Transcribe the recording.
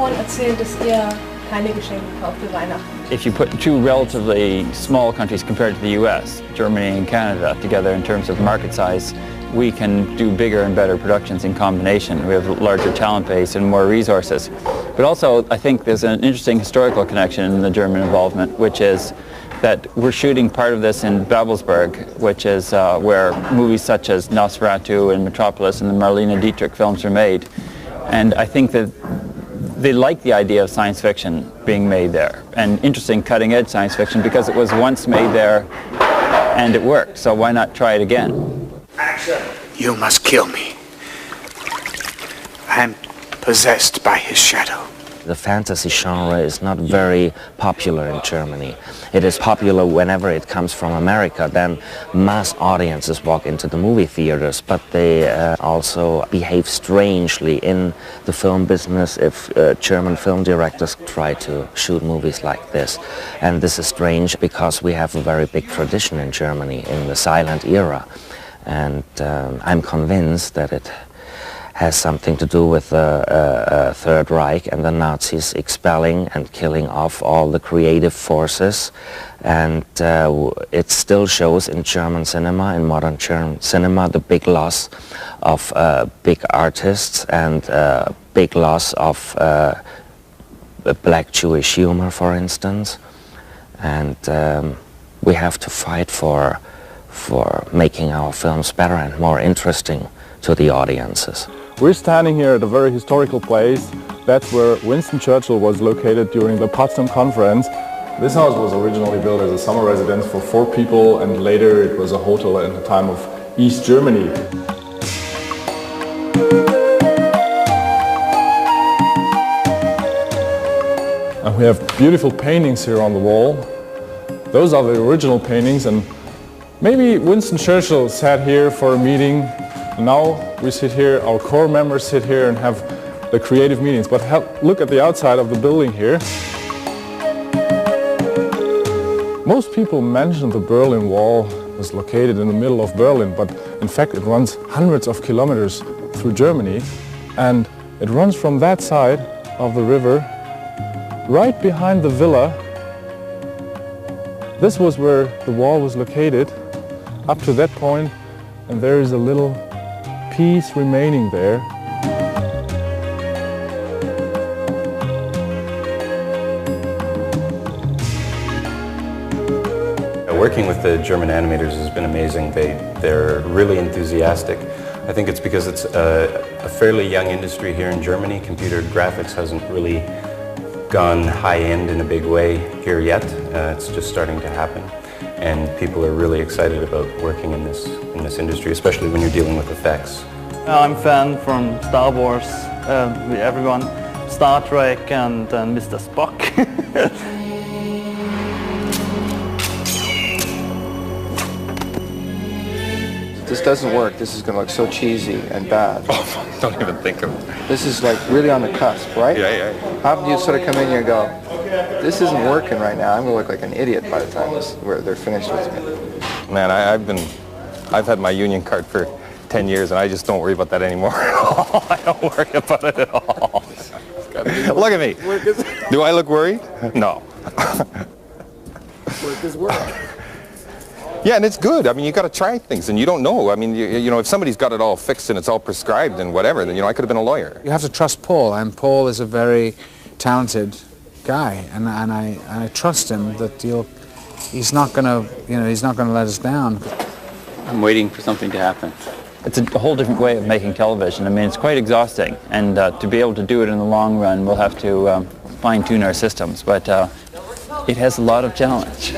Zuschauern erzählt, dass ihr keine Geschenke kauft für Weihnachten. If you put two relatively small countries compared to the US, Germany and Canada, together in terms of market size, we can do bigger and better productions in combination. We have a larger talent base and more resources. But also, I think there's an interesting historical connection in the German involvement, which is that we're shooting part of this in Babelsberg, which is where movies such as Nosferatu and Metropolis and the Marlene Dietrich films are made. And I think that they like the idea of science fiction being made there, and interesting cutting-edge science fiction, because it was once made there and it worked, so why not try it again? Action! You must kill me. I am possessed by his shadow. The fantasy genre is not very popular in Germany. It is popular whenever it comes from America. Then mass audiences walk into the movie theaters, but they also behave strangely in the film business if German film directors try to shoot movies like this. And this is strange because we have a very big tradition in Germany in the silent era. And I'm convinced that it has something to do with the Third Reich and the Nazis expelling and killing off all the creative forces. And it still shows in German cinema, in modern German cinema, the big loss of big artists and big loss of black Jewish humor, for instance. And we have to fight for making our films better and more interesting to the audiences. We're standing here at a very historical place. That's where Winston Churchill was located during the Potsdam Conference. This house was originally built as a summer residence for 4 people, and later it was a hotel in the time of East Germany. And we have beautiful paintings here on the wall. Those are the original paintings, and maybe Winston Churchill sat here for a meeting. Now we sit here, our core members sit here and have the creative meetings. But look at the outside of the building here. Most people mention the Berlin Wall was located in the middle of Berlin, but in fact it runs hundreds of kilometers through Germany, and it runs from that side of the river right behind the villa. This was where the wall was located up to that point, and there is a little piece remaining there. Working with the German animators has been amazing. They're really enthusiastic. I think it's because it's a fairly young industry here in Germany. Computer graphics hasn't really gone high-end in a big way here yet. It's just starting to happen. And people are really excited about working in this industry, especially when you're dealing with effects. I'm a fan from Star Wars, everyone, Star Trek and Mr. Spock. This doesn't work. This is going to look so cheesy and bad. Oh, don't even think of it. This is like really on the cusp, right? Yeah. How do you sort of come in here and go, this isn't working right now. I'm going to look like an idiot by the time they're finished with me. Man, I've had my union card for 10 years and I just don't worry about that anymore. I don't worry about it at all. Look at me. Do I look worried? No. Work is work. Yeah, and it's good. I mean, you got to try things, and you don't know. I mean, you know, if somebody's got it all fixed and it's all prescribed and whatever, then, you know, I could have been a lawyer. You have to trust Paul, and Paul is a very talented guy, and I trust him that he's not going to let us down. I'm waiting for something to happen. It's a whole different way of making television. I mean, it's quite exhausting, and to be able to do it in the long run, we'll have to fine-tune our systems, but it has a lot of challenge.